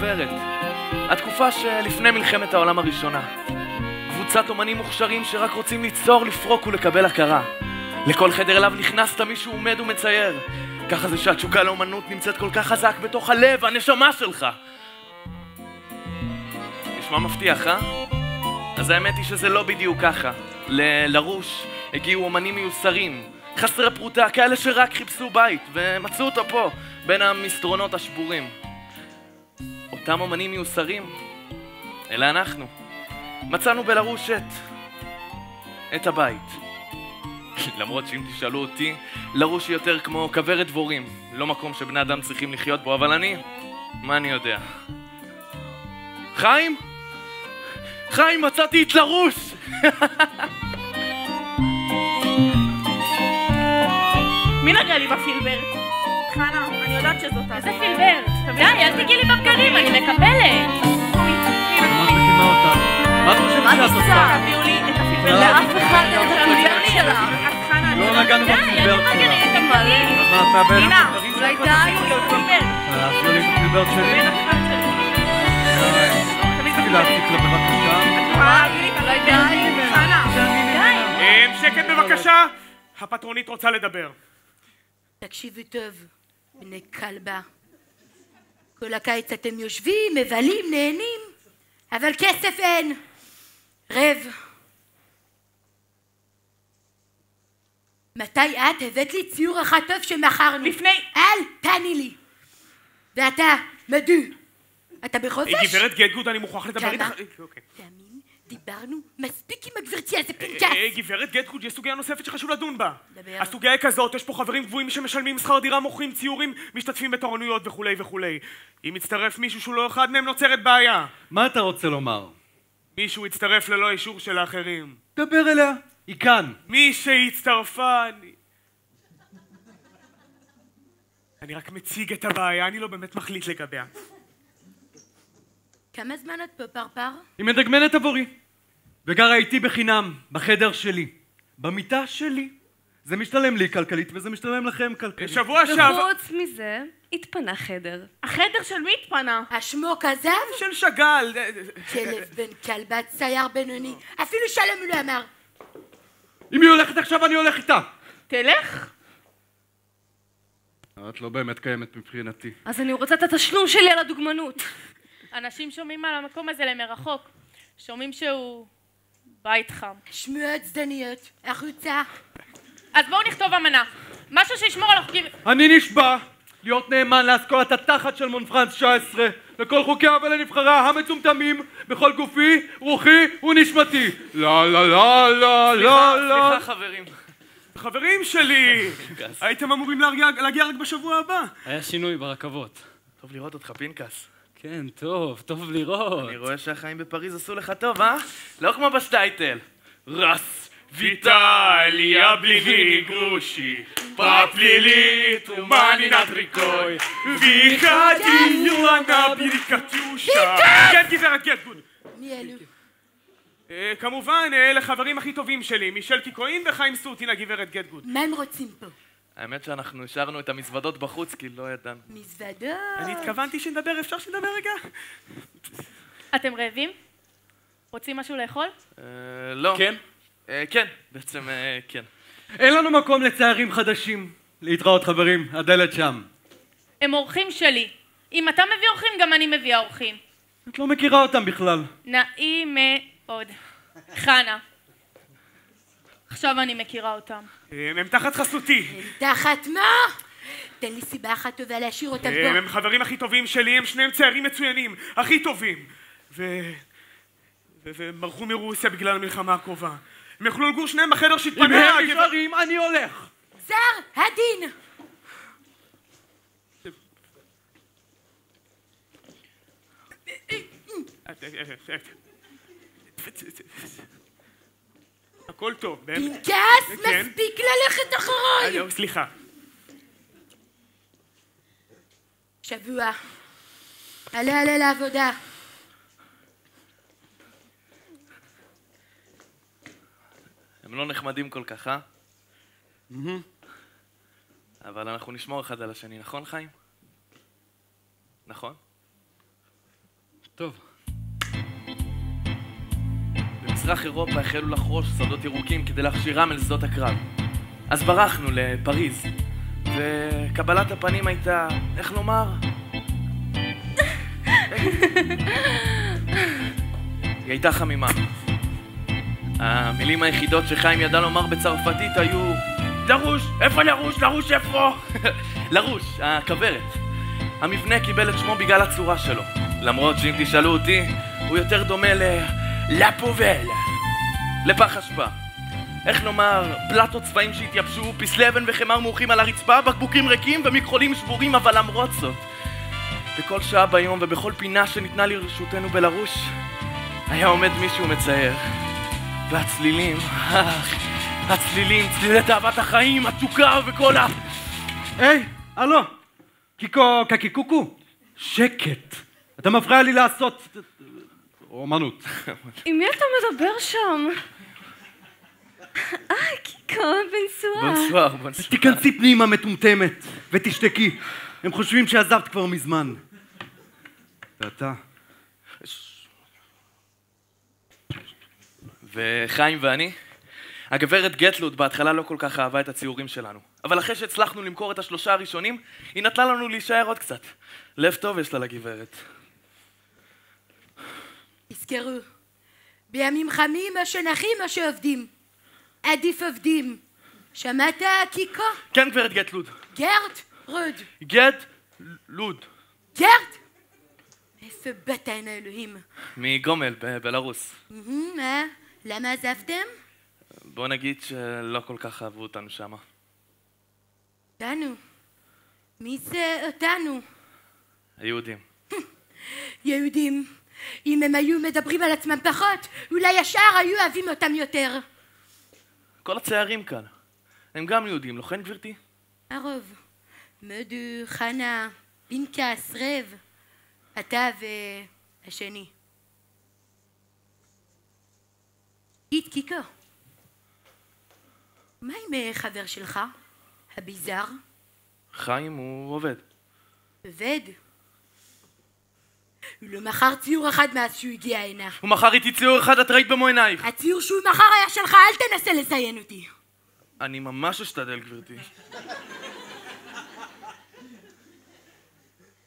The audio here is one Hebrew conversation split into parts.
כוורת. התקופה שלפני מלחמת העולם הראשונה. קבוצת אומנים מוכשרים שרק רוצים ליצור, לפרוק ולקבל הכרה. לכל חדר אליו נכנסת מישהו עומד ומצייר. ככה זה שהתשוקה לאומנות נמצאת כל כך חזק בתוך הלב, הנשמה שלך. נשמע מבטיח, אה? אז האמת היא שזה לא בדיוק ככה. לרוש הגיעו אומנים מיוסרים, חסרי פרוטה, כאלה שרק חיפשו בית, ומצאו אותו פה, בין המסדרונות השבורים. אותם אומנים מיוסרים, אלה אנחנו. מצאנו בלרוש את הבית. למרות שאם תשאלו אותי, לרוש היא יותר כמו כוורת דבורים, לא מקום שבני אדם צריכים לחיות בו, אבל מה אני יודע? חיים? חיים, מצאתי את לרוש! מי נגע לי בפילבר? חנה, אני יודעת שזאת אתה. איזה פילבר? די, אל תגיעי לי בבגדים, אני מקבלת. מה את מקימה אותה? מה את חושבת שאת עושה? תביאו לי את הפילבר. לאף אחד אין את הפילבר שלך. אז חנה, אני לא יודעת. נגענו די, בפילבר אני מגנה שלך. את הפילבר. אז מה, את מאבדת הנה, את הדברים אולי שלך? די. תנו לי את הפילבר שלי. תפסיק להפסיק לה בבקשה. אולי די. חנה. די. שקט בבקשה! הפטרונית רוצה לדבר. תקשיבו טוב, בני כלבה. כל הקיץ אתם יושבים, מבלים, נהנים, אבל כסף אין. רב, מתי את הבאת לי ציור אחד טוב שמכרנו? לפני... אל תעני לי. ואתה, מדו, אתה בחופש? גברת גטגוד, אני מוכרח לדבר איתך... תאמין, דיברנו מספיק עם הגברתי הזה פנקס. גברת גטגוד, יש סוגיה נוספת שחשוב לדון בה. דבר. הסוגיה היא כזאת, יש פה חברים גבוהים שמשלמים שכר דירה, מוכרים ציורים, משתתפים בתורנויות וכולי וכולי. אם יצטרף מישהו שהוא לא אחד מהם, נוצרת בעיה. מה אתה רוצה לומר? מישהו יצטרף ללא אישור של האחרים. דבר אליה, היא כאן. מי שהצטרפה, אני רק מציג את הבעיה, אני לא באמת מחליט לגביה. כמה זמן את פה, פרפר? היא מדגמנת עבורי. וגרה איתי בחינם, בחדר שלי. במיטה שלי. זה משתלם לי כלכלית וזה משתלם לכם כלכלית. שבוע שעבר... וחוץ מזה, התפנה חדר. החדר של מי התפנה? השמו כזב? של שגל. כלב בן כלבת, צייר בינוני. אפילו שלום הוא לא אמר. אם היא הולכת עכשיו אני הולך איתה. תלך. את לא באמת קיימת מבחינתי. אז אני רוצה את התשלום שלי על הדוגמנות. אנשים שומעים על המקום הזה למרחוק. שומעים שהוא בית חם. שמועות צדניות, החוצה. אז בואו נכתוב אמנה. משהו שישמור על החוקים... אני נשבע להיות נאמן לאסכולת התחת של מונפרנס 19 לכל חוקי אבל הנבחרה המטומטמים בכל גופי, רוחי ונשמתי. לא לא לא לא לא לא. סליחה חברים. חברים שלי! הייתם אמורים להגיע רק בשבוע הבא. היה שינוי ברכבות. טוב לראות אותך פינקס. כן, טוב לראות. אני רואה שהחיים בפריז עשו לך טוב, אה? לא כמו בשטייטל. רס ויטליה בלי גרושי, פפלילית ומנינת ריקוי, ויחדיונה בריקטיושה. כן, גברת גטגוד. מי אלו? כמובן, אלה חברים הכי טובים שלי, מישל קיקוין וחיים סוטין, הגברת גטגוד. מה הם רוצים פה? האמת שאנחנו השארנו את המזוודות בחוץ כי לא ידענו. מזוודות. אני התכוונתי שנדבר, אפשר שנדבר רגע? אתם רעבים? רוצים משהו לאכול? לא. כן? כן, בעצם כן. אין לנו מקום לציירים חדשים. להתראות חברים, הדלת שם. הם אורחים שלי. אם אתה מביא אורחים, גם אני מביאה אורחים. את לא מכירה אותם בכלל. נעים מאוד. חנה. עכשיו אני מכירה אותם. הם תחת חסותי. תחת מה? תן לי סיבה אחת טובה להשאיר אותם פה. הם חברים הכי טובים שלי, הם שניהם ציירים מצוינים, הכי טובים. והם ברחו מרוסיה בגלל המלחמה הקרובה. הם יכלו לגור שניהם בחדר שהתפנה. אם הם נשארים, אני הולך. זר, הדין! הכל טוב. פנקס, מספיק ללכת אחריי! סליחה. שבוע. עלה לעבודה. הם לא נחמדים כל כך, אה? אבל אנחנו נשמור אחד על השני, נכון חיים? נכון? טוב. במזרח אירופה החלו לחרוש שדות ירוקים כדי להכשירם אל שדות הקרב. אז ברחנו לפריז, וקבלת הפנים הייתה, איך לומר? היא הייתה חמימה. המילים היחידות שחיים ידע לומר בצרפתית היו לרוש, איפה לרוש? לרוש איפה? לרוש, הכוורת. המבנה קיבל את שמו בגלל הצורה שלו. למרות שאם תשאלו אותי, הוא יותר דומה לפובל, לפח אשפה. איך לומר, פלטות צבעים שהתייבשו, פסלי אבן וחמר מורחים על הרצפה, בקבוקים ריקים ומכחולים שבורים, אבל למרות זאת, בכל שעה ביום ובכל פינה שניתנה לרשותנו בלרוש, היה עומד מישהו מצייר. והצלילים, הצלילים, צלילי תאוות החיים, התשוקה וכל ה... היי, הלו, קיקו, קקיקוקו, שקט. אתה מפריע לי לעשות... אומנות. עם מי אתה מדבר שם? קיקו, בנסואר. בנסואר, בנסואר. תיכנסי פנימה מטומטמת ותשתקי. הם חושבים שעזבת כבר מזמן. ואתה? וחיים ואני? הגברת גטלוד בהתחלה לא כל כך אהבה את הציורים שלנו. אבל אחרי שהצלחנו למכור את השלושה הראשונים, היא נתנה לנו להישאר עוד קצת. לב טוב יש לה לגברת. תזכרו, בימים חמים או שנחים או שעובדים. עדיף עובדים. שמעת, קיקו? כן, גברת גטלוד. גרט? רוד. גטלוד. גרט? איפה באת הנה אלוהים? מגומל, בבלרוס. למה עזבתם? בוא נגיד שלא כל כך אהבו אותנו שמה. אותנו? מי זה אותנו? היהודים. יהודים. אם הם היו מדברים על עצמם פחות, אולי השאר היו אוהבים אותם יותר. כל הצערים כאן. הם גם יהודים, לא כן גברתי? הרוב. מדו, חנה, פנקס, רב. אתה והשני. קיקו. מה עם חבר שלך? הביזר? חיים הוא עובד. עובד? הוא לא מכר ציור אחד מאז שהוא הגיע הנה. הוא מכר איתי ציור אחד, את ראית במו עינייך. הציור שהוא מכר היה שלך, אל תנסה לציין אותי. אני ממש אשתדל, גברתי.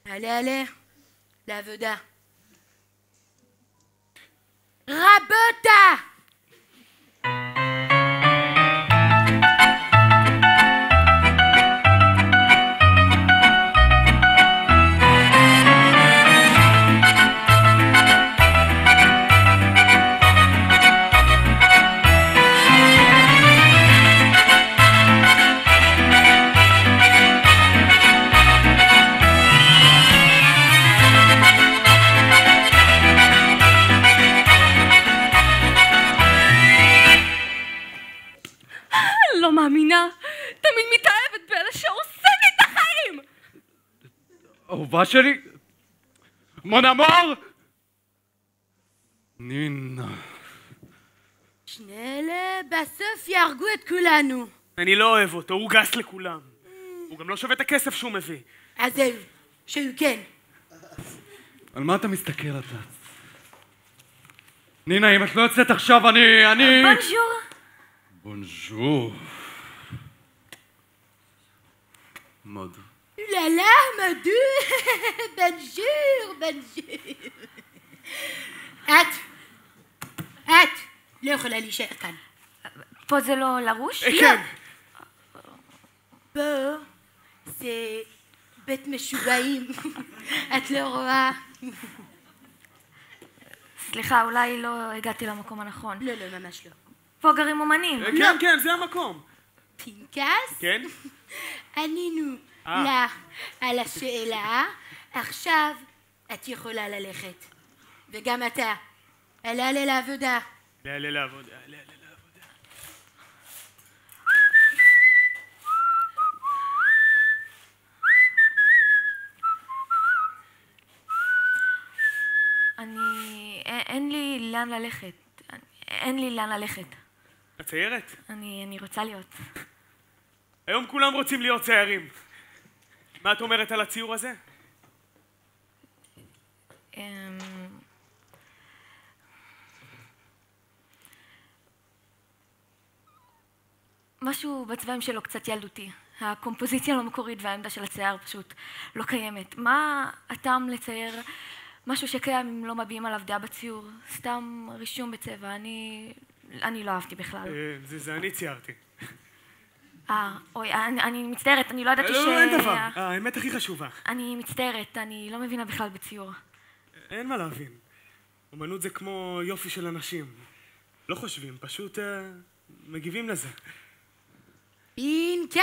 עלה, לעבודה. רבותה! לא מאמינה. תמיד מתאהבת באלה שהורסים לי את החיים. אהובה שלי? מון אמור? נינה. שני אלה בסוף יהרגו את כולנו. אני לא אוהב אותו, הוא גס לכולם. הוא גם לא שווה את הכסף שהוא מביא. אז זהו, שהוא כן. על מה אתה מסתכל אתה? נינה, אם את לא יוצאת עכשיו, אני... בונז'ור. בונז'ור. מודו. ללה, מדו. בונז'ור, בונז'ור. את לא יכולה להישאר כאן. פה זה לא לרוש? כן. פה זה בית משוגעים. את לא רואה? סליחה, אולי לא הגעתי למקום הנכון. לא, לא, ממש לא. פה גרים אומנים. כן, כן, זה המקום. פנקס? כן? ענינו לה על השאלה. עכשיו את יכולה ללכת. וגם אתה. עלה לעבודה. לעבודה, לעבודה. אין לי לאן ללכת. אין לי לאן ללכת. את ציירת? אני רוצה להיות. היום כולם רוצים להיות ציירים. מה את אומרת על הציור הזה? משהו בצבעים שלו קצת ילדותי. הקומפוזיציה לא מקורית והעמדה של הצייר פשוט לא קיימת. מה הטעם לצייר משהו שקיים אם לא מביעים עליו דעה בציור? סתם רישום בצבע, אני לא אהבתי בכלל. זה אני ציירתי. אוי, אני מצטערת, אני לא ידעתי לא, אין דבר. האמת הכי חשובה. אני מצטערת, אני לא מבינה בכלל בציור. אין מה להבין. אומנות זה כמו יופי של אנשים. לא חושבים, פשוט מגיבים לזה. פינקס!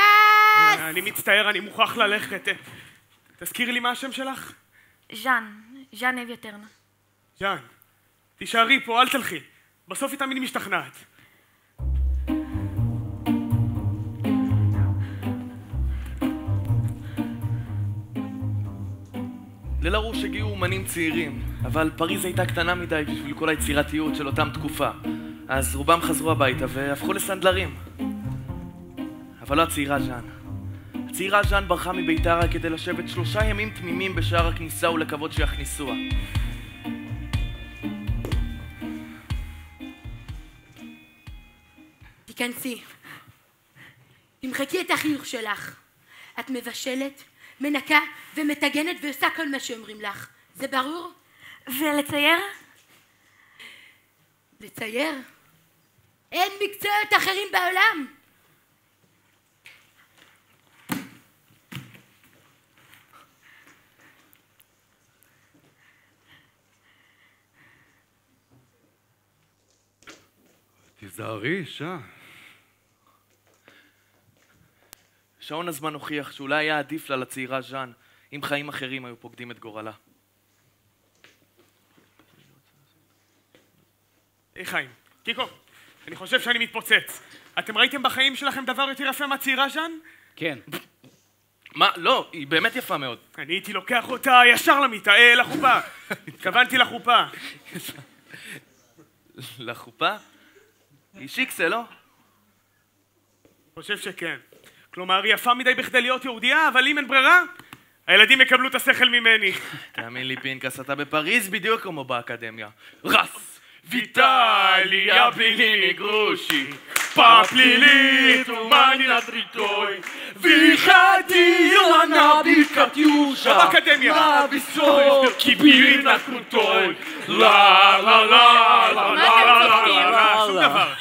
אני מצטער, אני מוכרח ללכת. תזכירי לי מה השם שלך? ז'אן אביטרנה. ז'אן, תישארי פה, אל תלכי. בסוף היא תמיד משתכנעת. ללרוש הגיעו אומנים צעירים, אבל פריז הייתה קטנה מדי בשביל כל היצירתיות של אותם תקופה. אז רובם חזרו הביתה והפכו לסנדלרים. אבל לא הצעירה ז'אן. הצעירה ז'אן ברחה מביתה רק כדי לשבת 3 ימים תמימים בשער הכניסה ולקוות שיכניסוה. תיכנסי. תמחקי את החיוך שלך. את מבשלת, מנקה ומתגנת ועושה כל מה שאומרים לך. זה ברור? ולצייר? לצייר? אין מקצועות אחרים בעולם. תיזהרי, אישה. שעון הזמן הוכיח שאולי היה עדיף לה לצעירה ז'אן אם חיים אחרים היו פוקדים את גורלה. היי חיים, קיקו, אני חושב שאני מתפוצץ. אתם ראיתם בחיים שלכם דבר יותר יפה מהצעירה ז'אן? כן. מה? לא, היא באמת יפה מאוד. אני הייתי לוקח אותה ישר למיטה, לחופה. התכוונתי לחופה. לחופה? היא שיקסה, לא? חושב שכן. כלומר, היא יפה מדי בכדי להיות יהודייה, אבל אם אין ברירה, הילדים יקבלו את השכל ממני. תאמין לי פינקס, אתה בפריז בדיוק כמו באקדמיה. רס! ויטליה ביליני גרושי פפלילית ומנינה טריטוי ויחדי יולנה בקטיושה באקדמיה ביסוי קיבינה קרוטוי לה לה לה לה לה לה לה שום דבר.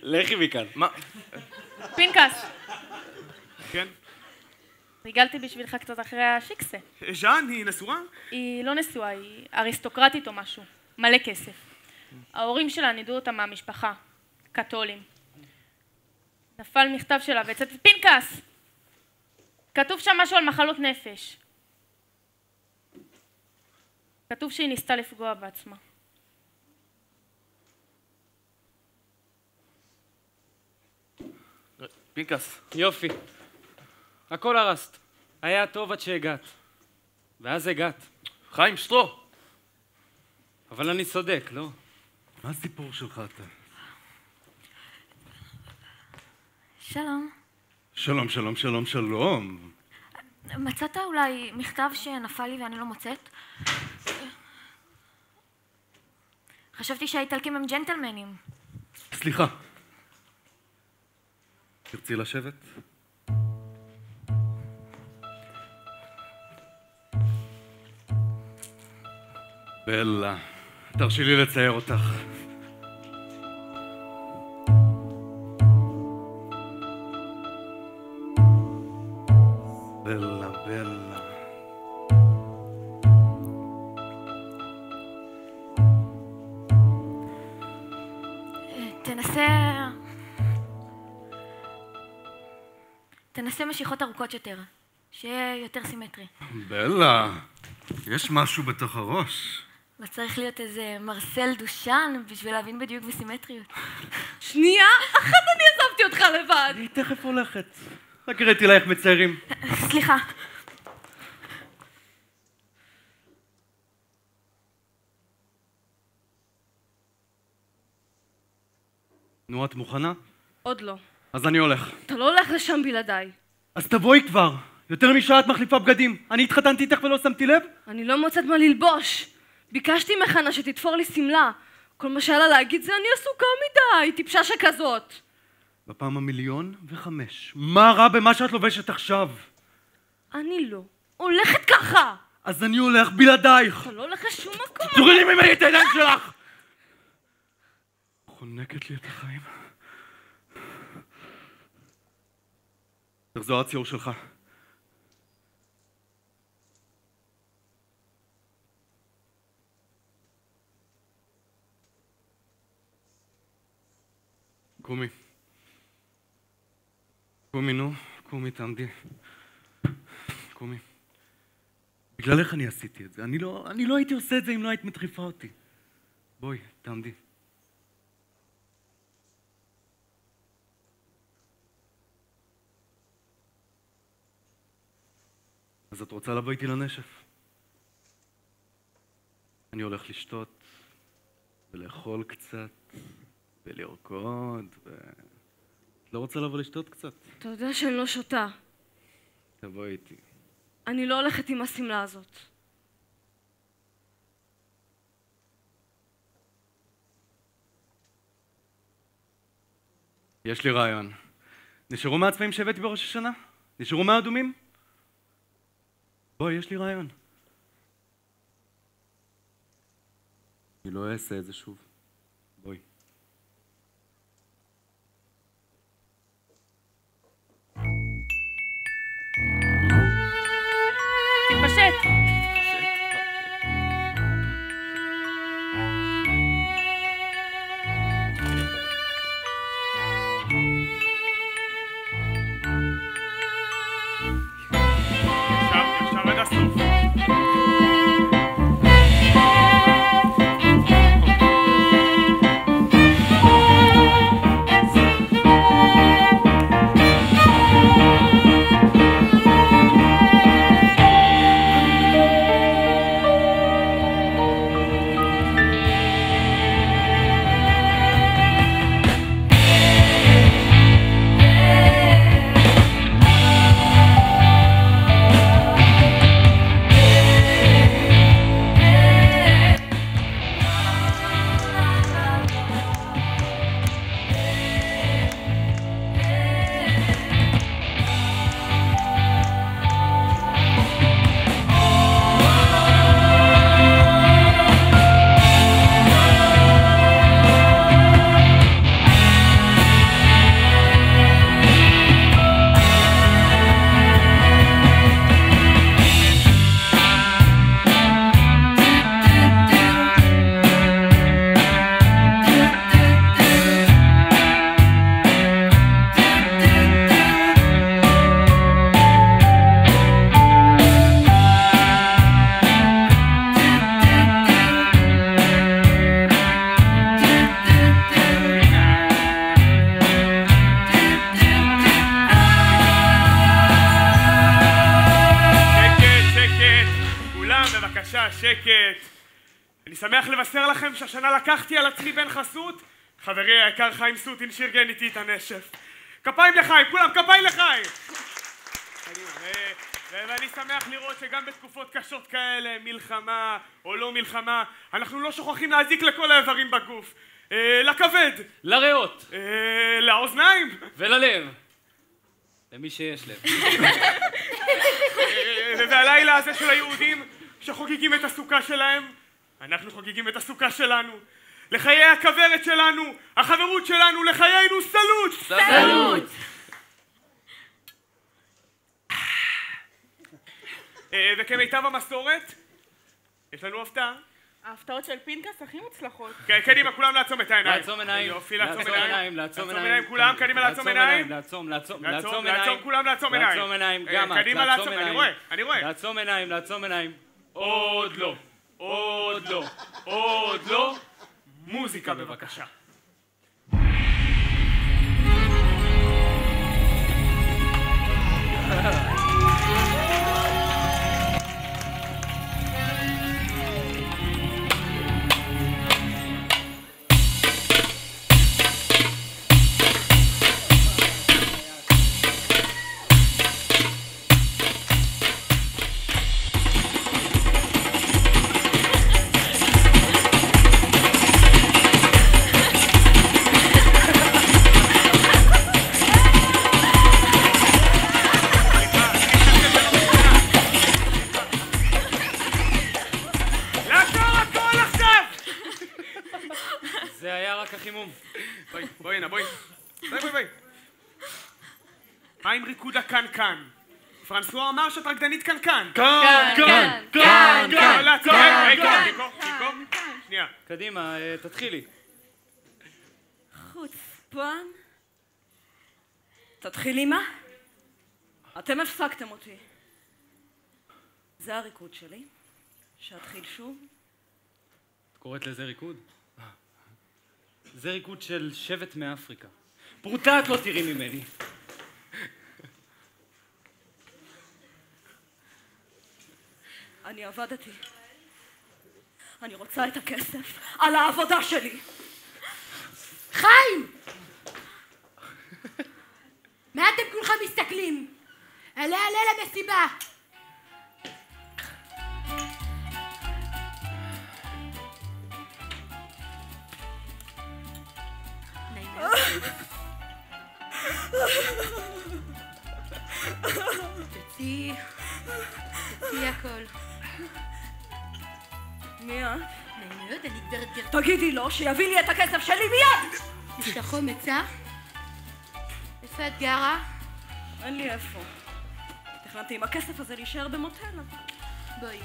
לכי מכאן. מה? פינקס, כן? ריגלתי בשבילך קצת אחרי השיקסה. ז'אן, היא נשואה? היא לא נשואה, היא אריסטוקרטית או משהו. מלא כסף. ההורים שלה נידו אותה מהמשפחה. קתולים. נפל מכתב שלה והצאתי... פינקס! כתוב שם משהו על מחלות נפש. כתוב שהיא ניסתה לפגוע בעצמה. פינקס. יופי. הכל הרסת. היה טוב עד שהגעת. ואז הגעת. חיים, שטרו. אבל אני צודק, לא? מה הסיפור שלך אתה? שלום. שלום, שלום, שלום, שלום. מצאת אולי מכתב שנפל לי ואני לא מוצאת? חשבתי שהאיטלקים הם ג'נטלמנים. סליחה. תרצי לשבת? בלה, תרשי לי לצייר אותך. בלה, בלה. תנסה משיכות ארוכות יותר, שיהיה יותר סימטרי. בלה, יש משהו בתוך הראש. לא צריך להיות איזה מרסל דושן בשביל להבין בדיוק בסימטריות. שנייה, אחת אני עזבתי אותך לבד. היא תכף הולכת. רק הראיתי לה איך מציירים. סליחה. נו, את מוכנה? עוד לא. אז אני הולך. אתה לא הולך לשם בלעדיי. אז תבואי כבר. יותר משעה את מחליפה בגדים. אני התחתנתי איתך ולא שמתי לב? אני לא מוצאת מה ללבוש. ביקשתי מחנה שתתפור לי סמלה. כל מה שהיה לה להגיד זה אני עסוקה מדי, טיפשה שכזאת. בפעם 1,000,005. מה רע במה שאת לובשת עכשיו? אני לא הולכת ככה! אז אני הולך בלעדייך! אתה לא הולך לשום מקום! תורידי ממני את הידיים שלך! חונקת לי את החיים. תחזור הציור שלך. קומי. קומי, נו. קומי, תעמדי. קומי. בגללך אני עשיתי את זה. אני לא הייתי עושה את זה אם לא היית מטריפה אותי. בואי, תעמדי. אז את רוצה לבוא איתי לנשף? אני הולך לשתות ולאכול קצת ולרקוד את לא רוצה לבוא לשתות קצת? אתה יודע שאני לא שותה. תבואי איתי. אני לא הולכת עם הסמלה הזאת. יש לי רעיון. נשארו מהצבעים שהבאתי בראש השנה? נשארו מהאדומים? בואי, יש לי רעיון. אני לא אעשה את זה שוב. בואי. תתפשט. ישר עד הסוף. שקט. אני שמח לבשר לכם שהשנה לקחתי על עצמי בן חסות. חברי היקר חיים סוטין שארגן איתי את הנשף. כפיים לחיים, כולם כפיים לחיים. ואני שמח לראות שגם בתקופות קשות כאלה, מלחמה או לא מלחמה, אנחנו לא שוכחים להזיק לכל האיברים בגוף. לכבד, לריאות, לאוזניים וללב, למי שיש לב. והלילה הזה של היהודים שחוגגים את הסוכה שלהם, אנחנו חוגגים את הסוכה שלנו. לחיי הכברת שלנו, החברות שלנו, לחיינו סלוט! סלוט! וכמיטב המסורת, יש לנו הפתעה. ההפתעות של פינקס הכי מוצלחות. כן, קדימה, כולם לעצום את העיניים. לעצום עיניים. יופי, לעצום עיניים. לעצום עיניים. כולם, קדימה לעצום עיניים. לעצום לעצום, כולם לעצום עיניים. לעצום עיניים, גם את. קדימה לעצום, אני רואה. לעצום עיניים, לעצום עיניים. עוד לא, עוד לא, עוד לא. מוזיקה בבקשה. בואי הנה, בואי. בואי. מה עם ריקוד הקנקן? פרנסואה אמר שאת רקדנית קנקן. כאן. לא, לעצור, קיקו. שנייה. קדימה, תתחילי. חוצפן? תתחילי מה? אתם הפסקתם אותי. זה הריקוד שלי. שאתחיל שוב. את קוראת לזה ריקוד? זה ריקוד של שבט מאפריקה. פרוטה את לא תראי ממני. אני עבדתי. אני רוצה את הכסף על העבודה שלי. חיים! מה אתם כולכם מסתכלים? עלה למסיבה. תוציא הכל. מי את? נעים מאוד, אני גברת גרטל. תגידי לו שיביא לי את הכסף שלי מיד! יש לך חומץ, אה? איפה את גרה? אין לי איפה. תכננתי עם הכסף הזה להישאר במוטל. בואי.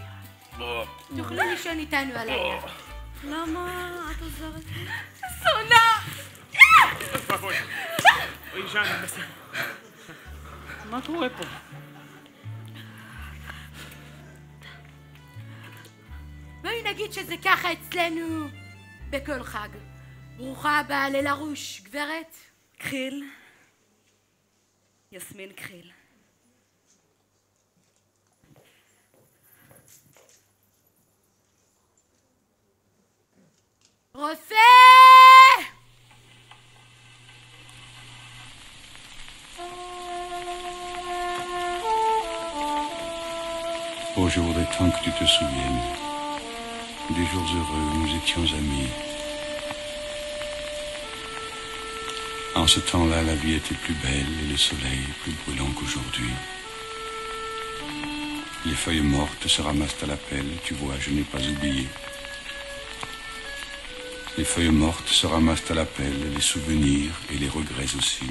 תוכלי לישון איתנו הלילה. למה את עוזרת לי? בואי. אוי, ז'אן, בסדר. מה קורה פה? בואי נגיד שזה ככה אצלנו בכל חג. ברוכה הבאה ללרוש, גברת. קחיל. יסמין קחיל. רופא! Oh, je voudrais tant que tu te souviennes des jours heureux où nous étions amis. En ce temps-là, la vie était plus belle et le soleil plus brûlant qu'aujourd'hui. Les feuilles mortes se ramassent à la pelle, tu vois, je n'ai pas oublié. Les feuilles mortes se ramassent à la pelle, les souvenirs et les regrets aussi.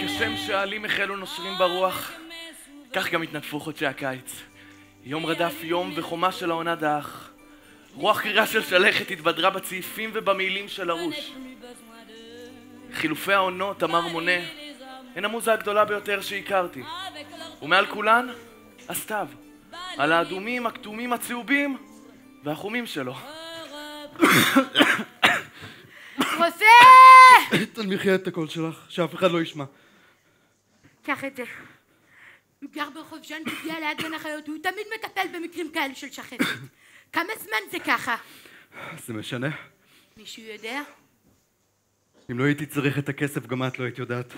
כשם שהעלים החלו נושרים ברוח, כך גם התנדפו חודשי הקיץ. יום רדף יום וחומה של העונה דעך. רוח קרירה של שלכת התבדרה בצעיפים ובמעילים של הרוש. חילופי העונות, אמר מונה, הן המוזה הגדולה ביותר שהכרתי. ומעל כולן, הסתיו. על האדומים, הכתומים, הצהובים והחומים שלו. רופא! תנמיכי את הקול שלך, שאף אחד לא ישמע. קח את זה. הוא גר ברחוב ז'אן בגלל ליד גן החיות, הוא תמיד מטפל במקרים כאלה של שחפת. כמה זמן זה ככה? זה משנה? מישהו יודע? אם לא הייתי צריך את הכסף, גם את לא היית יודעת.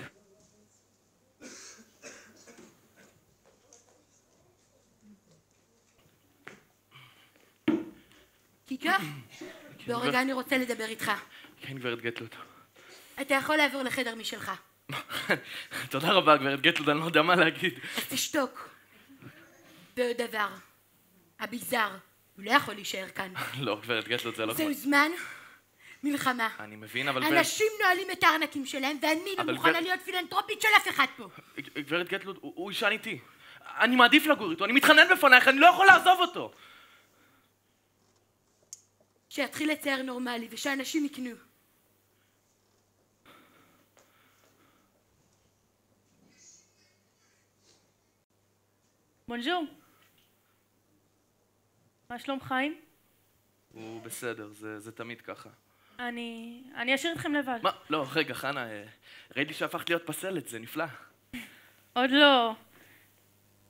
קיקו? בוא רגע, אני רוצה לדבר איתך. כן, גברת גטלוד. אתה יכול לעבור לחדר משלך. תודה רבה, גברת גטלוד, אני לא יודע מה להגיד. אז תשתוק. ועוד דבר, הביזר, הוא לא יכול להישאר כאן. לא, גברת גטלוד, זה לא זהו זמן מלחמה. אני מבין, אבל... אנשים נועלים את הארנקים שלהם, ואני לא מוכנה להיות פילנטרופית של אף אחד פה. גברת גטלוד, הוא ישן איתי. אני מעדיף לגור איתו, אני מתחנן בפנייך, אני לא יכול לעזוב אותו. שיתחיל לצייר נורמלי ושאנשים יקנו. בונז'ור. מה שלום חיים? הוא בסדר, זה תמיד ככה. אני אשאיר אתכם לבד. מה? לא, רגע, חנה, ראיתי שהפכת להיות פסלת, זה נפלא. עוד לא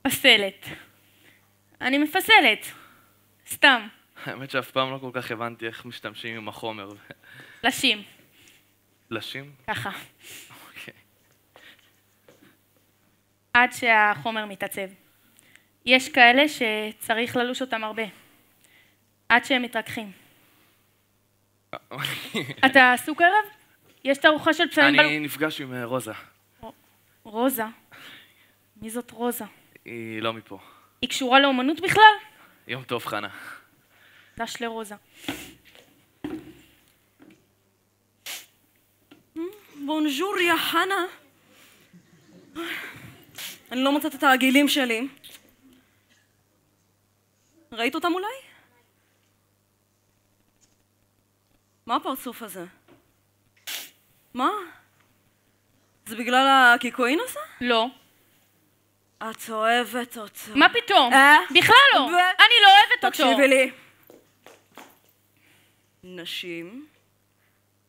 פסלת. אני מפסלת. סתם. האמת שאף פעם לא כל כך הבנתי איך משתמשים עם החומר. לשים. לשים? ככה. אוקיי. עד שהחומר מתעצב. יש כאלה שצריך ללוש אותם הרבה. עד שהם מתרככים. אתה עסוק ערב? יש תערוכה של פסלים אני נפגש עם רוזה. רוזה? מי זאת רוזה? היא לא מפה. היא קשורה לאומנות בכלל? יום טוב, חנה. דש לרוזה. בונז'ור, יא חנה. אני לא מוצאת את העגילים שלי. ראית אותם אולי? מה הפרצוף הזה? מה? זה בגלל הקיקואין הזה? לא. את אוהבת אותו. מה פתאום? בכלל לא. אני לא אוהבת אותו. תקשיבי לי. נשים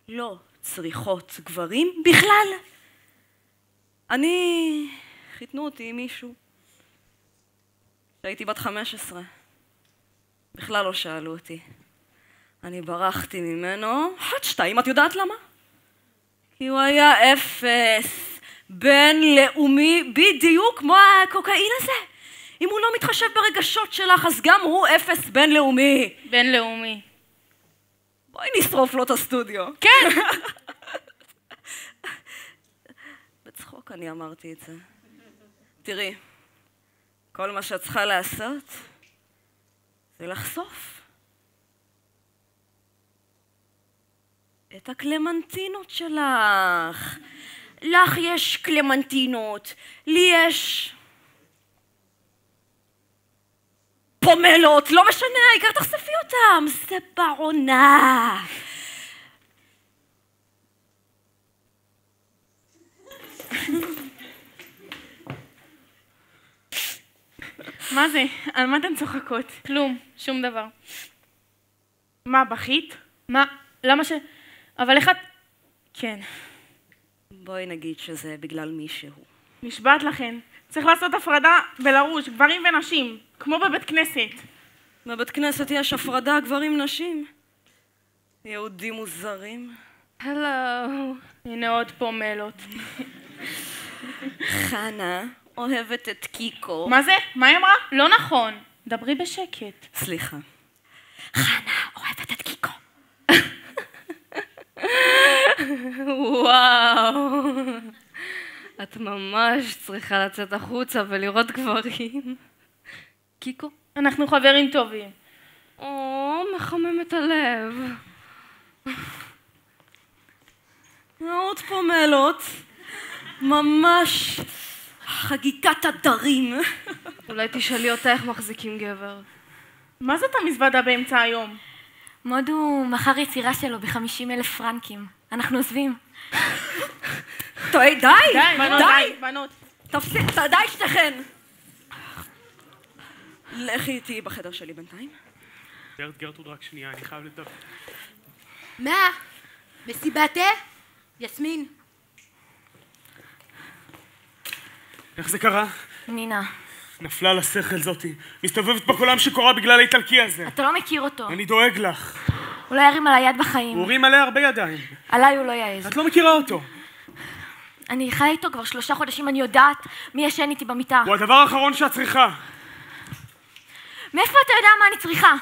לא צריכות גברים בכלל. חיתנו אותי עם מישהו. כשהייתי בת 15. בכלל לא שאלו אותי. אני ברחתי ממנו. 1-2, את יודעת למה? כי הוא היה אפס. בינלאומי בדיוק כמו הקוקאין הזה. אם הוא לא מתחשב ברגשות שלך, אז גם הוא אפס בינלאומי. בינלאומי. בואי נשרוף לו את הסטודיו. כן! בצחוק אני אמרתי את זה. תראי, כל מה שאת צריכה לעשות זה לחשוף את הקלמנטינות שלך. לך יש קלמנטינות, לי יש פומלות, לא משנה, העיקר תחשפי אותם, זה בעונה. מה זה? על מה אתן צוחקות? כלום, שום דבר. מה, בכית? מה? למה אבל אחד... כן. בואי נגיד שזה בגלל מישהו. נשבעת לכן. צריך לעשות הפרדה בלרוש, גברים ונשים, כמו בבית כנסת. בבית כנסת יש הפרדה גברים-נשים. יהודים מוזרים. הלו. הנה עוד פומלות. חנה אוהבת את קיקו. מה זה? מה היא אמרה? לא נכון. דברי בשקט. סליחה. חנה אוהבת את קיקו. וואו. את ממש צריכה לצאת החוצה ולראות גברים. קיקו? אנחנו חברים טובים. מחמם את הלב. עוד פומלות. ממש חגיגת הדרים. אולי תשאלי אותה איך מחזיקים גבר. מה זאת המזוודה באמצע היום? מודו מכר יצירה שלו ב50,000 פרנקים. אנחנו עוזבים. די! בנות. די שתכן. לכי איתי בחדר שלי בינתיים. גרטרוד, רק שנייה, אני חייב לדבר. מה? מסיבת תה? יסמין. איך זה קרה? נינה. נפלה על השכל זאתי. מסתובבת בכל שקורה בגלל האיטלקי הזה. אתה לא מכיר אותו. אני דואג לך. הוא לא ירים עליי יד בחיים. הוא הרים עליה הרבה ידיים. עליי הוא לא יעז. את לא מכירה אותו. אני חיה איתו כבר 3 חודשים, אני יודעת מי ישן איתי במיטה. הוא הדבר האחרון שאת צריכה. מאיפה אתה יודע מה אני צריכה?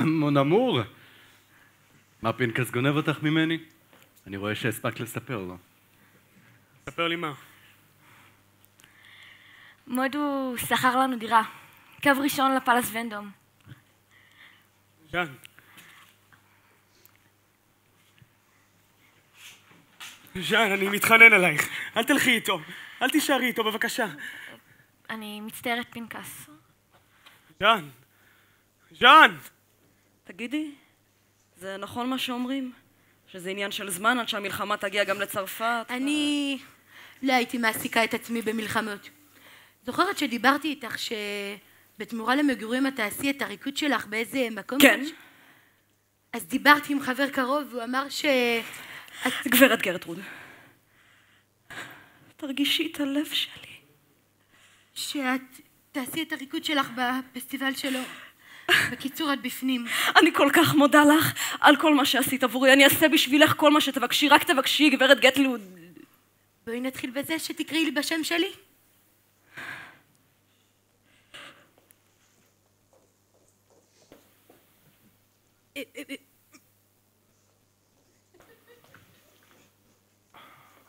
מונאמור? מה, פנקס גונב אותך ממני? אני רואה שהספקת לספר לו. ספר לי מה. מודו שכר לנו דירה. קו ראשון לפלס ונדום. ז'אן. ז'אן, אני מתחנן עלייך. אל תלכי איתו. אל תישארי איתו, בבקשה. אני מצטערת, פנקס. ז'אן. ז'אן! תגידי, זה נכון מה שאומרים? שזה עניין של זמן עד שהמלחמה תגיע גם לצרפת? אני לא הייתי מעסיקה את עצמי במלחמות. זוכרת שדיברתי איתך שבתמורה למגורים את תעשי את הריקוד שלך באיזה מקום? כן. אז דיברתי עם חבר קרוב והוא אמר גברת גרטרוד, תרגישי את הלב שלי. שאת תעשי את הריקוד שלך בפסטיבל שלו. בקיצור, את בפנים. אני כל כך מודה לך על כל מה שעשית עבורי. אני אעשה בשבילך כל מה שתבקשי, רק תבקשי, גברת גרטרוד. בואי נתחיל בזה שתקראי לי בשם שלי.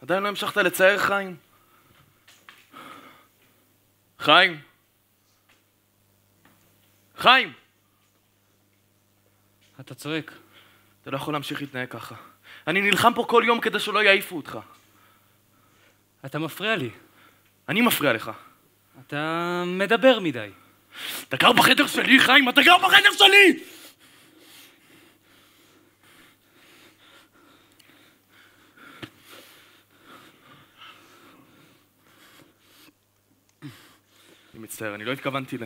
עדיין לא המשכת לצייר, חיים? חיים? חיים! אתה צועק. אתה לא יכול להמשיך להתנהג ככה. אני נלחם פה כל יום כדי שלא יעיפו אותך. אתה מפריע לי. אני מפריע לך. אתה מדבר מדי. אתה גר בחדר שלי, חיים! אתה גר בחדר שלי! אני מצטער, אני לא התכוונתי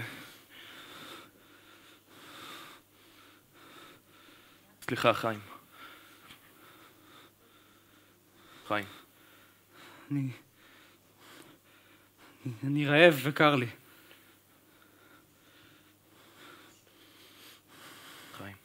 סליחה, חיים. חיים. אני רעב וקר לי. חיים.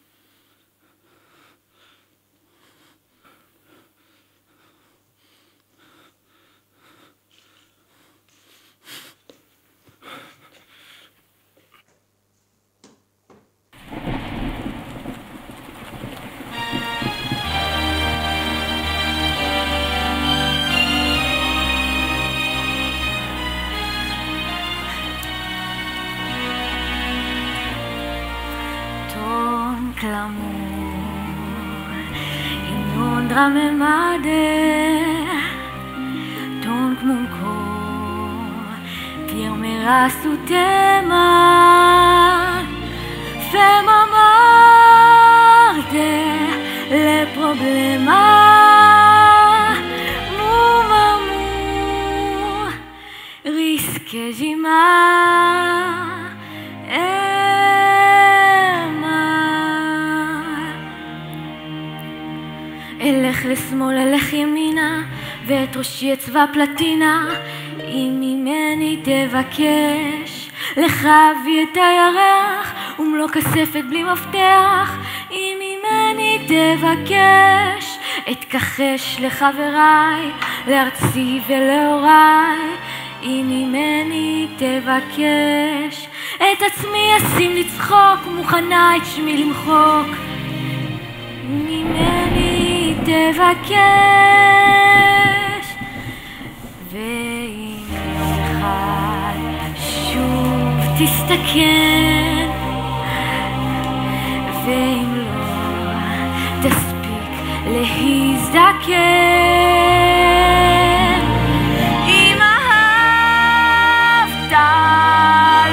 Ton mon corps firmera sous tes mains. Fais-moi morder les problèmes. Mon amour, risque j'ima. אלך לשמאל, אלך ימינה, ואת ראשי אצבע פלטינה. אם ממני תבקש, לך אביא את הירח, ומלוא כספת בלי מפתח. אם ממני תבקש, אתכחש לחבריי, לארצי ולהוריי. אם ממני תבקש, את עצמי אשים לצחוק, מוכנה את שמי למחוק. ממני תבקש, ואם אחד שוב תסתכן, ואם לא תספיק להזדקן. אם אהבת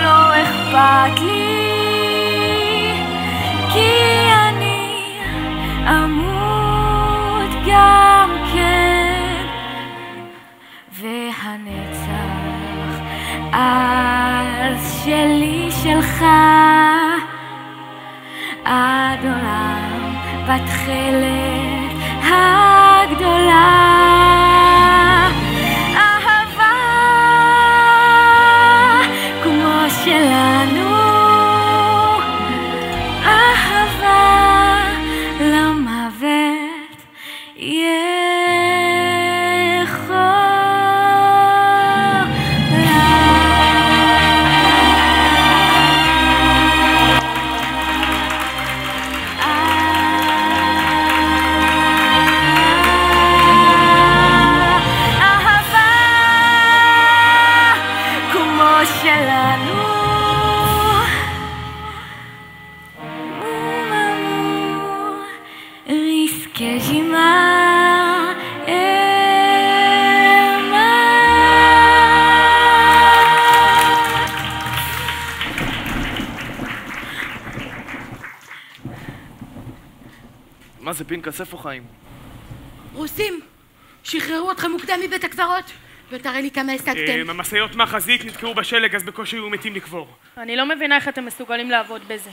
לא אכפת לי, כי אני אמות גם כן, והנצח אז שלי שלך, עד עולם בתכלת הגדולה. אהבה כמו שלנו, אהבה למוות מה זה פינקס? איפה חיים? רוסים, שחררו אתכם מוקדם מבית הקברות. ותראה לי כמה השגתם. המשאיות מהחזית נתקעו בשלג, אז בקושי היו מתים לקבור. אני לא מבינה איך אתם מסוגלים לעבוד בזה.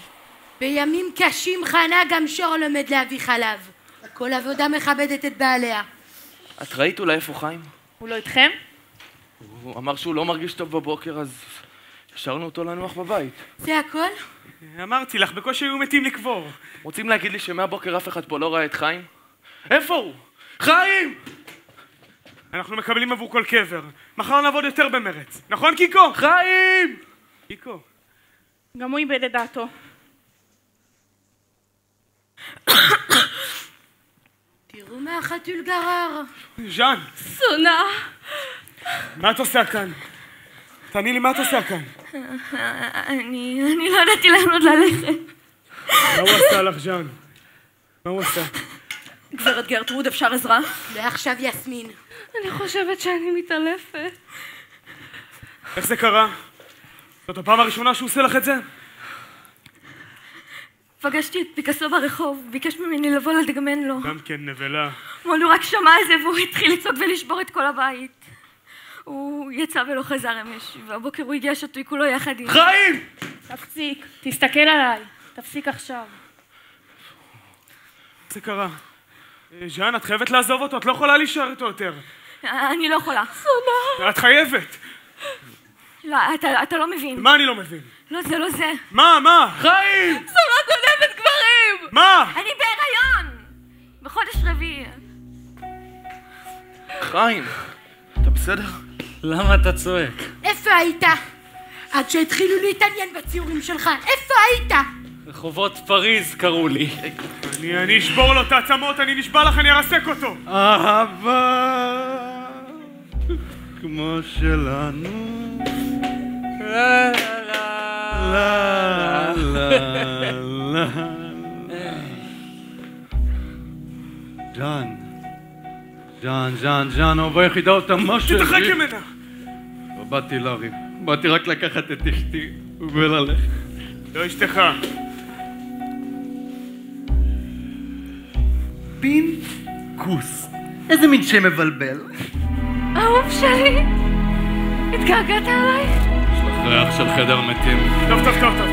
בימים קשים חנה גם שור לומד להביא חלב. כל עבודה מכבדת את בעליה. את ראית אולי איפה חיים? הוא לא איתכם? הוא אמר שהוא לא מרגיש טוב בבוקר, אז השארנו אותו לנוח בבית. זה הכל? אמרתי לך, בקושי היו מתים לקבור. רוצים להגיד לי שמהבוקר אף אחד פה לא ראה את חיים? איפה הוא? חיים! אנחנו מקבלים עבור כל קבר. מחר נעבוד יותר במרץ. נכון, קיקו? חיים! קיקו. גם הוא איבד את דעתו. תראו מה החתול גרר. ז'אן. סונה. מה את עושה כאן? תעני לי, מה את עושה כאן? אני לא ידעתי לאן עוד ללכת. מה הוא עשה לך, ז'אן? מה הוא עשה? גברת גרטרוד, אפשר עזרה? ועכשיו יסמין. אני חושבת שאני מתעלפת. איך זה קרה? זאת הפעם הראשונה שהוא עושה לך את זה? פגשתי את פיקאסו ברחוב, ביקש ממני לבוא לדגמן לו. גם כן נבלה. אבל הוא רק שמע את זה והוא התחיל לצעוק ולשבור את כל הבית. הוא יצא ולא חזר אמש, והבוקר הוא הגיע שתוי כולו יחד עם... חיים! תפסיק, תסתכל עליי. תפסיק עכשיו. איך זה קרה? ז'אן, את חייבת לעזוב אותו, את לא יכולה להישאר איתו יותר. אני לא יכולה. סונה. את חייבת. לא, אתה לא מבין. מה אני לא מבין? לא, זה לא זה. מה? חיים! סונה גונבת גברים! מה? אני בהיריון! בחודש רביעי. חיים, אתה בסדר? למה אתה צועק? איפה היית? עד שהתחילו להתעניין בציורים שלך. איפה היית? רחובות פריז קראו לי. אני אשבור לו את העצמות, אני נשבע לך, אני ארסק אותו. אהבה כמו שלנו. לה לה לה. ז'אן, אהובה יחידה אותה משהו. תתרחק ממנה. לא באתי לריב, באתי רק לקחת את אשתי וללכת. לא אשתך. פינקוס. איזה מין שם מבלבל. אהוב שלי, התגעגעת עליי? יש לך ריח של חדר מתים. טוב,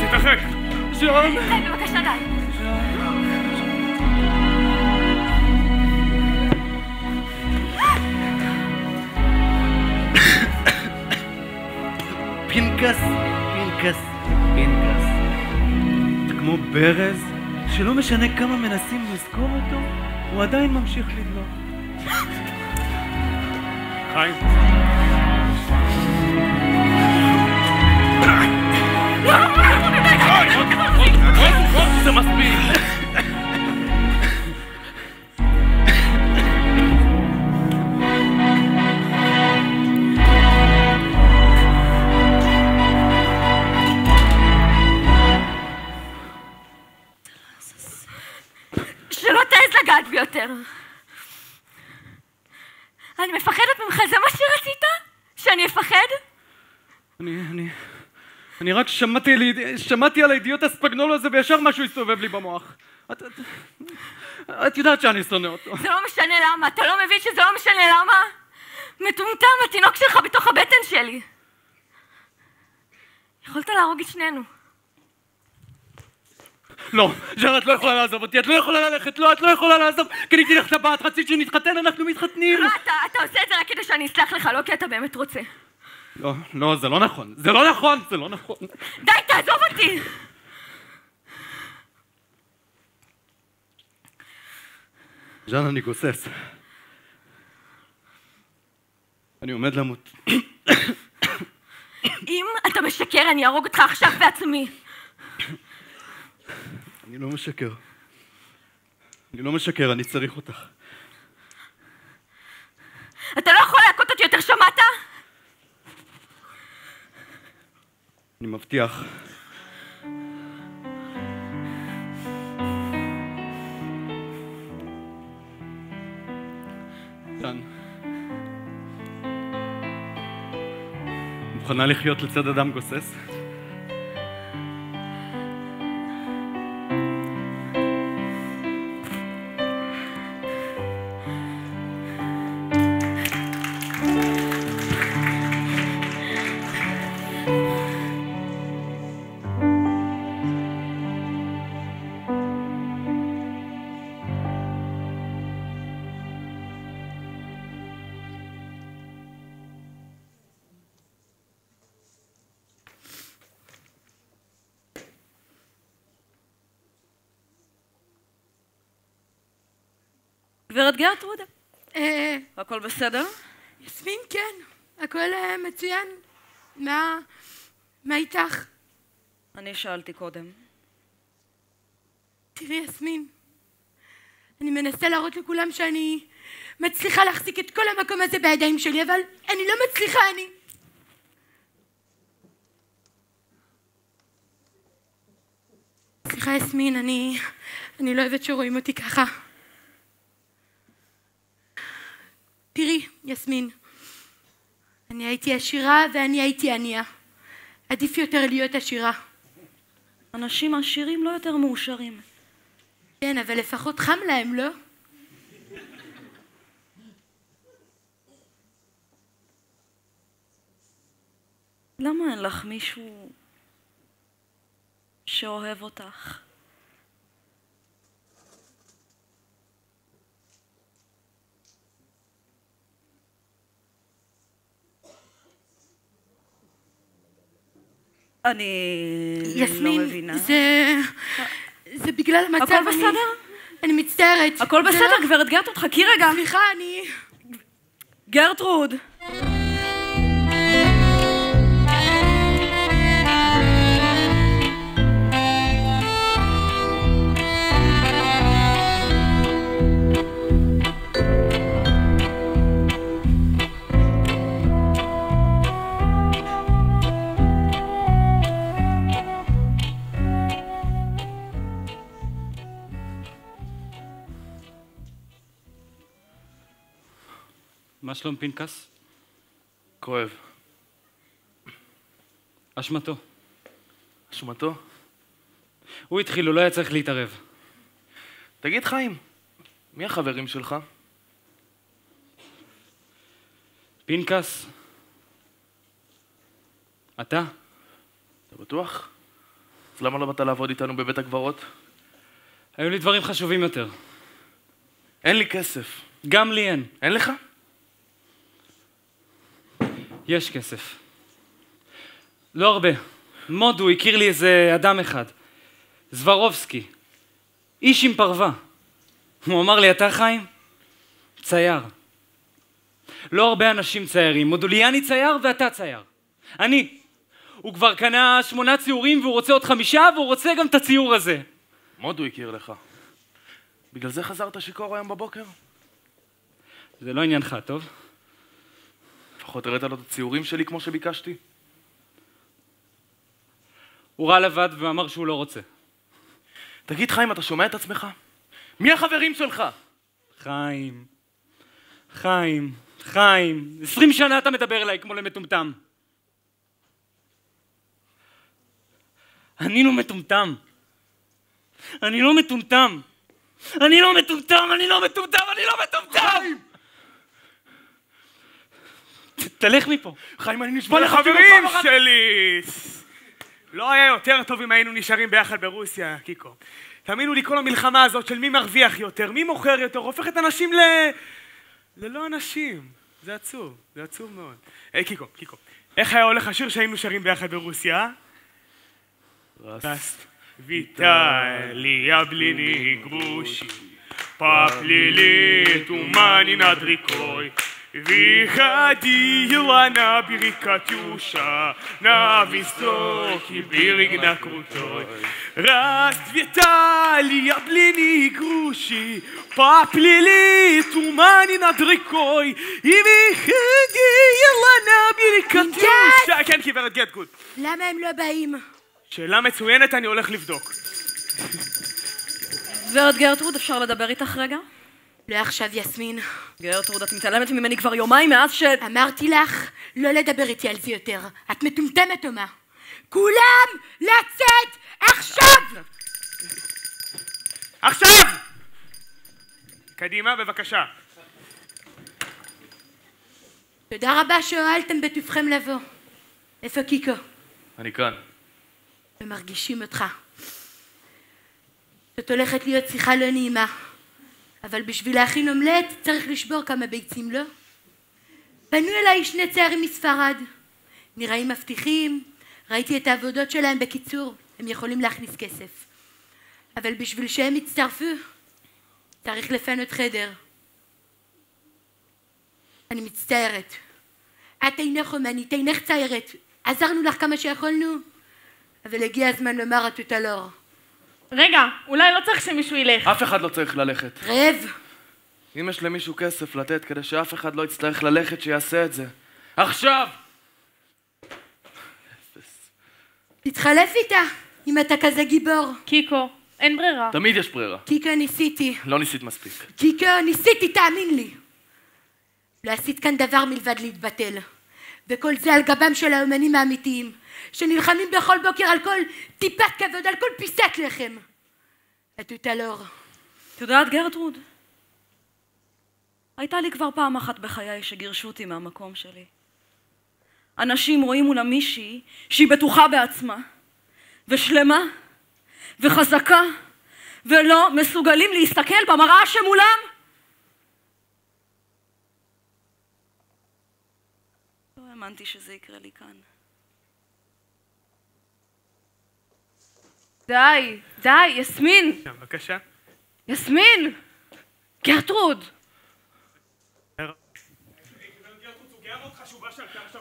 תתרחק. ז'אן. די, בבקשה, די. פינקס. זה כמו ברז שלא משנה כמה מנסים לזכור אותו, הוא עדיין ממשיך לדלוק. חיים. זה מספיק. שלא תעז לגעת בי יותר. אני מפחדת ממך, זה מה שרצית? שאני אפחד? אני רק שמעתי על האידיוט הספגנולו הזה וישר משהו הסתובב לי במוח. את יודעת שאני שונא אותו. זה לא משנה למה, אתה לא מבין שזה לא משנה למה? מטומטם, התינוק שלך בתוך הבטן שלי. יכולת להרוג את שנינו. לא, ז'אן, את לא יכולה לעזוב אותי, את לא יכולה ללכת, לא, את לא יכולה לעזוב. קניתי לך טבעת, רצית שנתחתן, אנחנו מתחתנים. לא, אתה עושה את זה רק כדי שאני אסלח לך, לא כי אתה באמת רוצה. לא, זה לא נכון, זה לא נכון. די, תעזוב אותי! ז'אן, אני גוסס. אני עומד למות. אם אתה משקר, אני ארוג אותך עכשיו בעצמי. אני לא משקר, אני צריך אותך. אתה לא יכול להכות אותי יותר, שמעת? אני מבטיח. ז'אן. מוכנה לחיות לצד אדם גוסס? גברת גרטרוד? הכל בסדר? יסמין, כן. הכל מצוין. מה איתך? אני שאלתי קודם. תראי, יסמין, אני מנסה להראות לכולם שאני מצליחה להחזיק את כל המקום הזה בידיים שלי, אבל אני לא מצליחה, סליחה, יסמין, אני לא אוהבת שרואים אותי ככה. תראי, יסמין, אני הייתי עשירה ואני הייתי ענייה. עדיף יותר להיות עשירה. אנשים עשירים לא יותר מאושרים. כן, אבל לפחות חם להם, לא? למה אין לך מישהו שאוהב אותך? אני יסמין, לא מבינה. זה בגלל המצב. הכל בסדר? אני מצטערת. הכל בסדר, גברת גרטרוד, חכי רגע. סליחה, אני... גרטרוד. מה שלום פנקס? כואב. אשמתו. אשמתו? הוא התחיל, הוא לא היה צריך להתערב. תגיד חיים, מי החברים שלך? פנקס? אתה? אתה בטוח? אז למה לא באת לעבוד איתנו בבית הקברות? היו לי דברים חשובים יותר. אין לי כסף. גם לי אין. אין לך? יש כסף. לא הרבה. מודו הכיר לי איזה אדם אחד. זברובסקי. איש עם פרווה. הוא אמר לי, אתה חיים? צייר. לא הרבה אנשים ציירים. מודוליאני צייר ואתה צייר. אני. הוא כבר קנה 8 ציורים והוא רוצה עוד 5 והוא רוצה גם את הציור הזה. מודו הכיר לך. בגלל זה חזרת שיכור היום בבוקר? זה לא עניינך, טוב? לפחות הראת לו את הציורים שלי כמו שביקשתי? הוא ראה לבד ואמר שהוא לא רוצה. תגיד חיים, אתה שומע את עצמך? מי החברים שלך? חיים. חיים. חיים. 20 שנה אתה מדבר אליי כמו למטומטם. אני לא מטומטם. אני לא מטומטם. אני לא מטומטם, אני לא מטומטם, אני לא מטומטם! חיים! תלך מפה. חיים, אני נשבע לך חברים שלי! לא היה יותר טוב אם היינו נשארים ביחד ברוסיה, קיקו. תאמינו לי, כל המלחמה הזאת של מי מרוויח יותר, מי מוכר יותר, הופכת אנשים ללא אנשים. זה עצוב, זה עצוב מאוד. היי, קיקו, איך היה הולך השיר שהיינו שרים ביחד ברוסיה? Раз Виталия блины груши поплели тумани над рекой. Выходила на берег Катюша, на высокий берег, на крутой. Расцветали яблони и груши, поплели тумани над рекой. И выходила на берег Катюша. כן, גברת גטגוד. למה הם לא באים? שאלה מצוינת, אני הולך לבדוק. גברת גרטרוד, אפשר לדבר איתך רגע? לא עכשיו, יסמין. גרטרוד, את מתעלמת ממני כבר יומיים מאז ש... אמרתי לך לא לדבר איתי על זה יותר. את מטומטמת או מה? כולם לצאת עכשיו! עכשיו! קדימה, בבקשה. תודה רבה שהואלתם בטובכם לבוא. איפה קיקו? אני כאן. ומרגישים אותך. זאת הולכת להיות שיחה לא נעימה. אבל בשביל להכין אומלט צריך לשבור כמה ביצים, לא? פנו אליי 2 ציירים מספרד. נראים מבטיחים, ראיתי את העבודות שלהם. בקיצור, הם יכולים להכניס כסף. אבל בשביל שהם יצטרפו, צריך לפנות חדר. אני מצטערת. את אינך אומנית, אינך ציירת. עזרנו לך כמה שיכולנו, אבל הגיע הזמן לומר את הלור. רגע, אולי לא צריך שמישהו ילך. אף אחד לא צריך ללכת. רב! אם יש למישהו כסף לתת כדי שאף אחד לא יצטרך ללכת, שיעשה את זה. עכשיו! תתחלף איתה, אם אתה כזה גיבור. קיקו, אין ברירה. תמיד יש ברירה. קיקו, ניסיתי. לא ניסית מספיק. קיקו, ניסיתי, תאמין לי. לא עשית כאן דבר מלבד להתבטל. וכל זה על גבם של האומנים האמיתיים, שנלחמים בכל בוקר על כל טיפת כבוד, על כל פיסת לחם. התותלור. את יודעת, גרטרוד? הייתה לי כבר פעם אחת בחיי שגירשו אותי מהמקום שלי. אנשים רואים מולה מישהי שהיא בטוחה בעצמה, ושלמה, וחזקה, ולא מסוגלים להסתכל במראה שמולם. לא האמנתי שזה יקרה לי כאן. די, די, יסמין! בבקשה. יסמין! גרטרוד!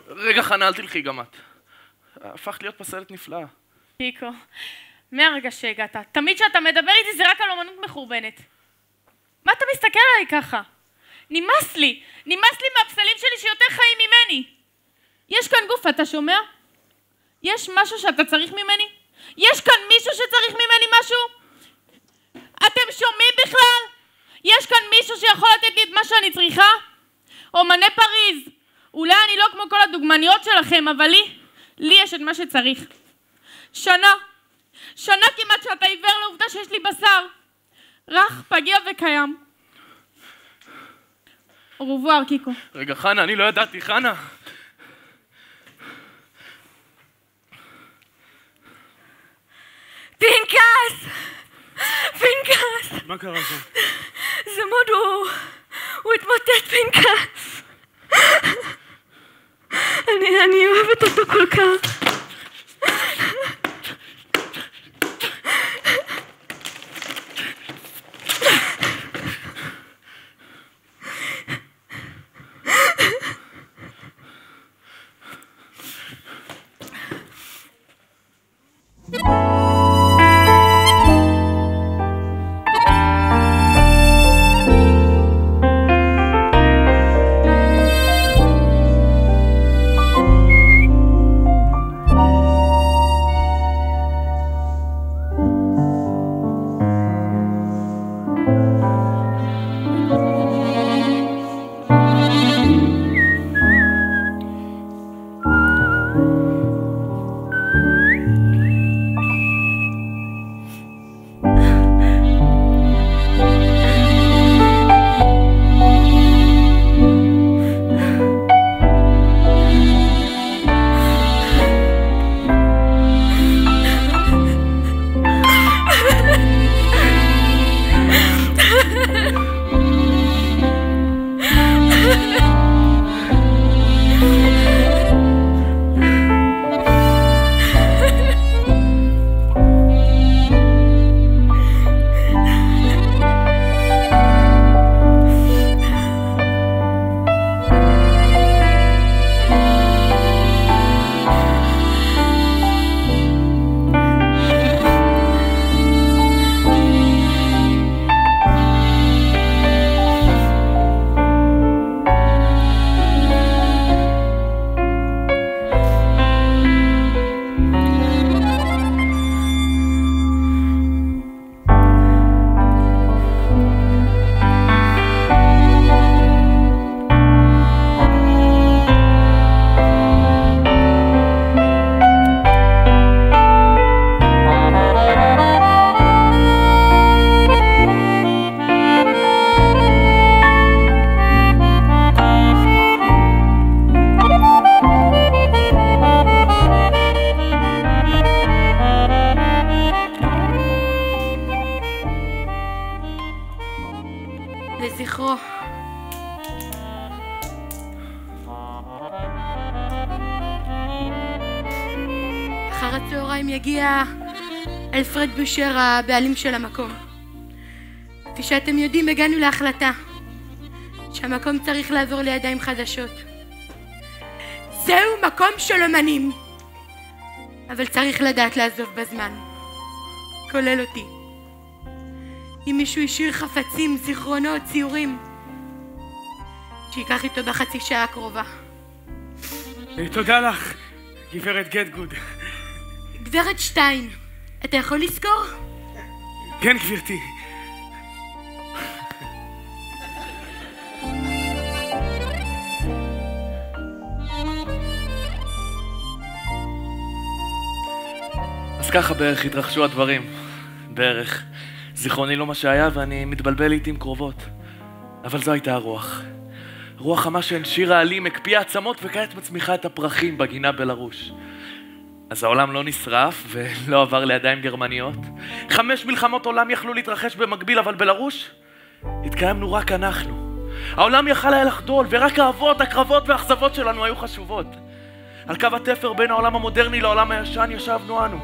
רגע, חנה, אל תלכי גם את. הפכת להיות פסלת נפלאה. קיקו, מהרגע שהגעת, תמיד כשאתה מדבר איתי זה רק על אומנות מחורבנת. מה אתה מסתכל עליי ככה? נמאס לי מהפסלים שלי שיותר חיים ממני. יש כאן גוף, אתה שומע? יש משהו שאתה צריך ממני? יש כאן מישהו שצריך ממני משהו? אתם שומעים בכלל? יש כאן מישהו שיכול לתת לי את מה שאני צריכה? אומני פריז, אולי אני לא כמו כל הדוגמניות שלכם, אבל לי יש את מה שצריך. שנה כמעט שאתה עיוור לעובדה שיש לי בשר. רך, פגיע וקיים. רובואר, קיקו. רגע, חנה, אני לא ידעתי, חנה. פינקס! פינקס! מה קרה פה? זה מודו! הוא התמוטט, פינקס! אני אוהבת אותו כל כך. לזכרו. אחר הצהריים יגיע אלפרד בושר, הבעלים של המקום. כפי שאתם יודעים, הגענו להחלטה שהמקום צריך לעבור לידיים חדשות. זהו מקום של אומנים, אבל צריך לדעת לעזוב בזמן, כולל אותי. אם מישהו השאיר חפצים, זיכרונות, ציורים, שיקח איתו בחצי שעה הקרובה. תודה לך, גברת גטגוד. גברת שטיין, אתה יכול לזכור? כן, גברתי. אז ככה בערך התרחשו הדברים. בערך. זיכרוני לא מה שהיה ואני מתבלבל לעתים קרובות. אבל זו הייתה הרוח. רוח חמה שהנשירה עלים, הקפיאה עצמות וכעת מצמיחה את הפרחים בגינה בלרוש. אז העולם לא נשרף ולא עבר לידיים גרמניות. 5 מלחמות עולם יכלו להתרחש במקביל, אבל בלרוש התקיימנו רק אנחנו. העולם יכל היה לחדול, ורק האהבות, הקרבות והאכזבות שלנו היו חשובות. על קו התפר בין העולם המודרני לעולם הישן ישבנו אנו,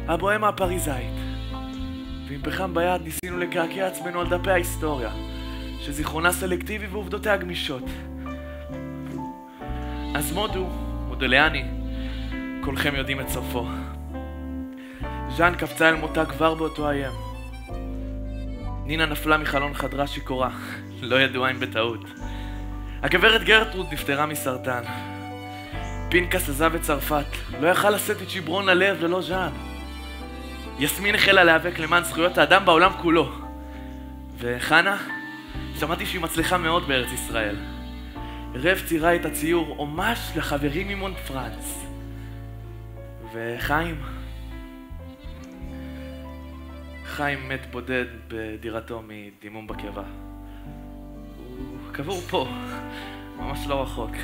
הבוהמה הפריזאית. ועם פחם ביד ניסינו לקעקע עצמנו על דפי ההיסטוריה, שזיכרונה סלקטיבי ועובדותיה גמישות. אז מודליאני, כולכם יודעים את סופו. ז'אן קפצה אל מותה כבר באותו היום. נינה נפלה מחלון חדרה שיכורה, לא ידוע אם בטעות. הגברת גרטרוד נפטרה מסרטן. פינקס עזב את צרפת, לא יכל לשאת את שברון הלב ללא ז'אן. יסמין החלה להיאבק למען זכויות האדם בעולם כולו. וחנה, שמעתי שהיא מצליחה מאוד בארץ ישראל. רב צירה את הציור הומש לחברים ממונט פרנס. וחיים מת בודד בדירתו מדימום בקיבה. הוא קבור פה, ממש לא רחוק.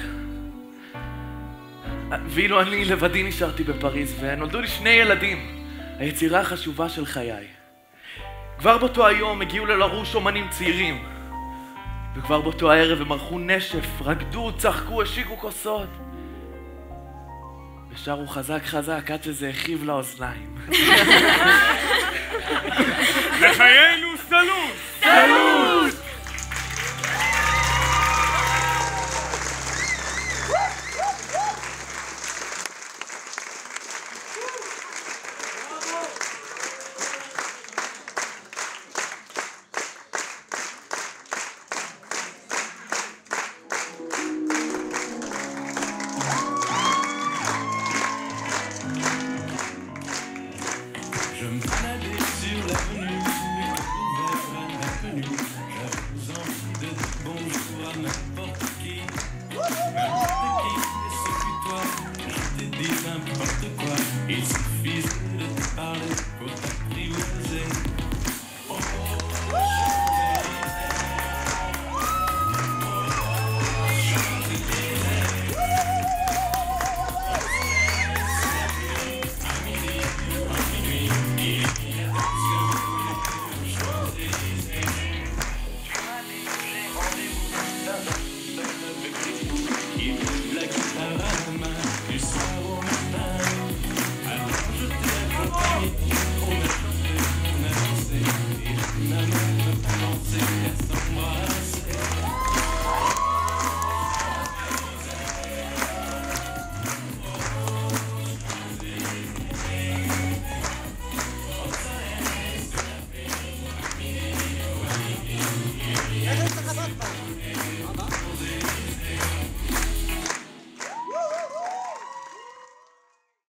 ואילו אני לבדי נשארתי בפריז, ונולדו לי 2 ילדים, היצירה החשובה של חיי. כבר באותו היום הגיעו ללרוש אומנים צעירים, וכבר באותו הערב הם ערכו נשף, רקדו, צחקו, השיקו כוסות, ושרו חזק חזק עד שזה הכאיב לאוזניים. לחיינו סלוט! סלוט! Il suffisait de te parler pour t'apprivoiser. Oh,